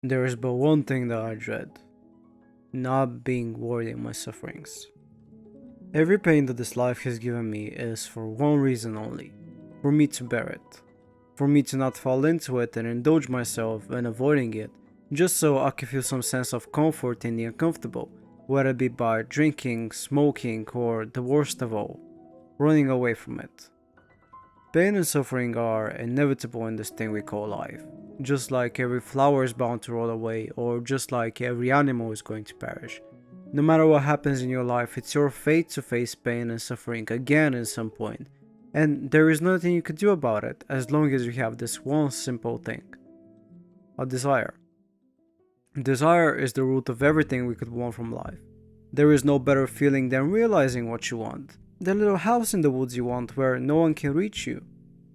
There is but one thing that I dread: not being worthy of my sufferings. Every pain that this life has given me is for one reason only: for me to bear it. For me to not fall into it and indulge myself in avoiding it, just so I can feel some sense of comfort in the uncomfortable, whether it be by drinking, smoking, or the worst of all, running away from it. Pain and suffering are inevitable in this thing we call life. Just like every flower is bound to roll away, or just like every animal is going to perish. No matter what happens in your life, it's your fate to face pain and suffering again at some point, and there is nothing you could do about it as long as you have this one simple thing: a desire. Desire is the root of everything we could want from life. There is no better feeling than realizing what you want. The little house in the woods you want where no one can reach you.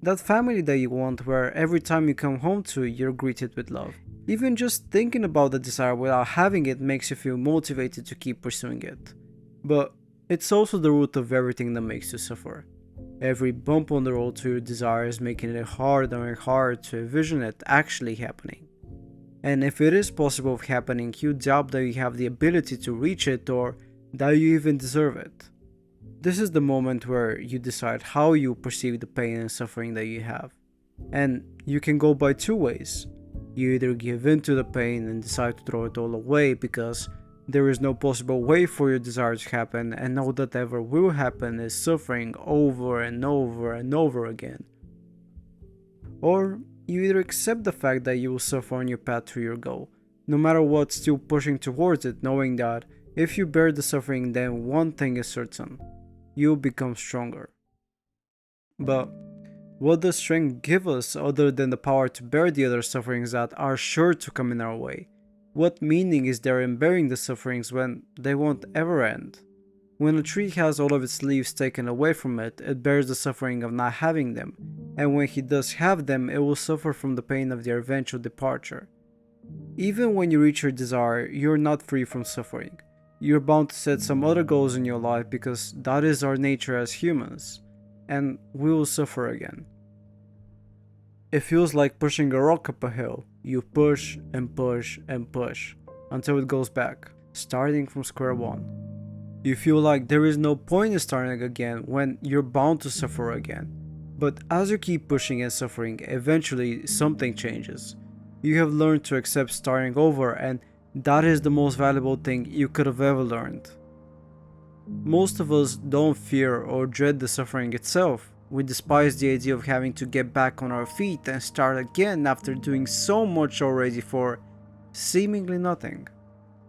That family that you want where every time you come home to you're greeted with love. Even just thinking about the desire without having it makes you feel motivated to keep pursuing it. But it's also the root of everything that makes you suffer. Every bump on the road to your desire is making it harder and harder to envision it actually happening. And if it is possible of happening, you doubt that you have the ability to reach it or that you even deserve it. This is the moment where you decide how you perceive the pain and suffering that you have. And you can go by two ways. You either give in to the pain and decide to throw it all away because there is no possible way for your desire to happen, and all that ever will happen is suffering over and over and over again. Or you either accept the fact that you will suffer on your path to your goal, no matter what, still pushing towards it, knowing that if you bear the suffering, then one thing is certain: you'll become stronger. But what does strength give us other than the power to bear the other sufferings that are sure to come in our way? What meaning is there in bearing the sufferings when they won't ever end? When a tree has all of its leaves taken away from it, it bears the suffering of not having them, and when he does have them, it will suffer from the pain of their eventual departure. Even when you reach your desire, you're not free from suffering. You're bound to set some other goals in your life because that is our nature as humans, and we will suffer again. It feels like pushing a rock up a hill. You push and push and push until it goes back, starting from square one. You feel like there is no point in starting again when you're bound to suffer again. But as you keep pushing and suffering, eventually something changes. You have learned to accept starting over, and that is the most valuable thing you could have ever learned. Most of us don't fear or dread the suffering itself. We despise the idea of having to get back on our feet and start again after doing so much already for seemingly nothing.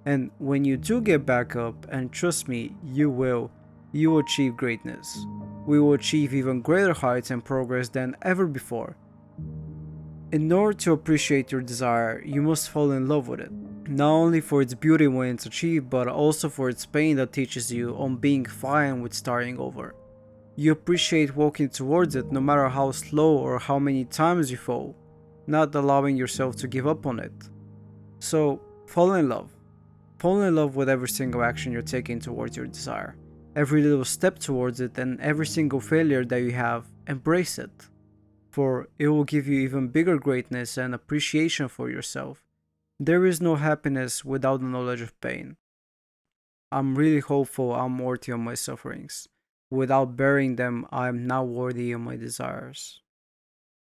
And when you do get back up, and trust me, you will achieve greatness. We will achieve even greater heights and progress than ever before. In order to appreciate your desire, you must fall in love with it. Not only for its beauty when it's achieved, but also for its pain that teaches you on being fine with starting over. You appreciate walking towards it no matter how slow or how many times you fall, not allowing yourself to give up on it. So, fall in love. Fall in love with every single action you're taking towards your desire. Every little step towards it, and every single failure that you have, embrace it. For it will give you even bigger greatness and appreciation for yourself. There is no happiness without the knowledge of pain. I'm really hopeful I'm worthy of my sufferings. Without bearing them, I am not worthy of my desires.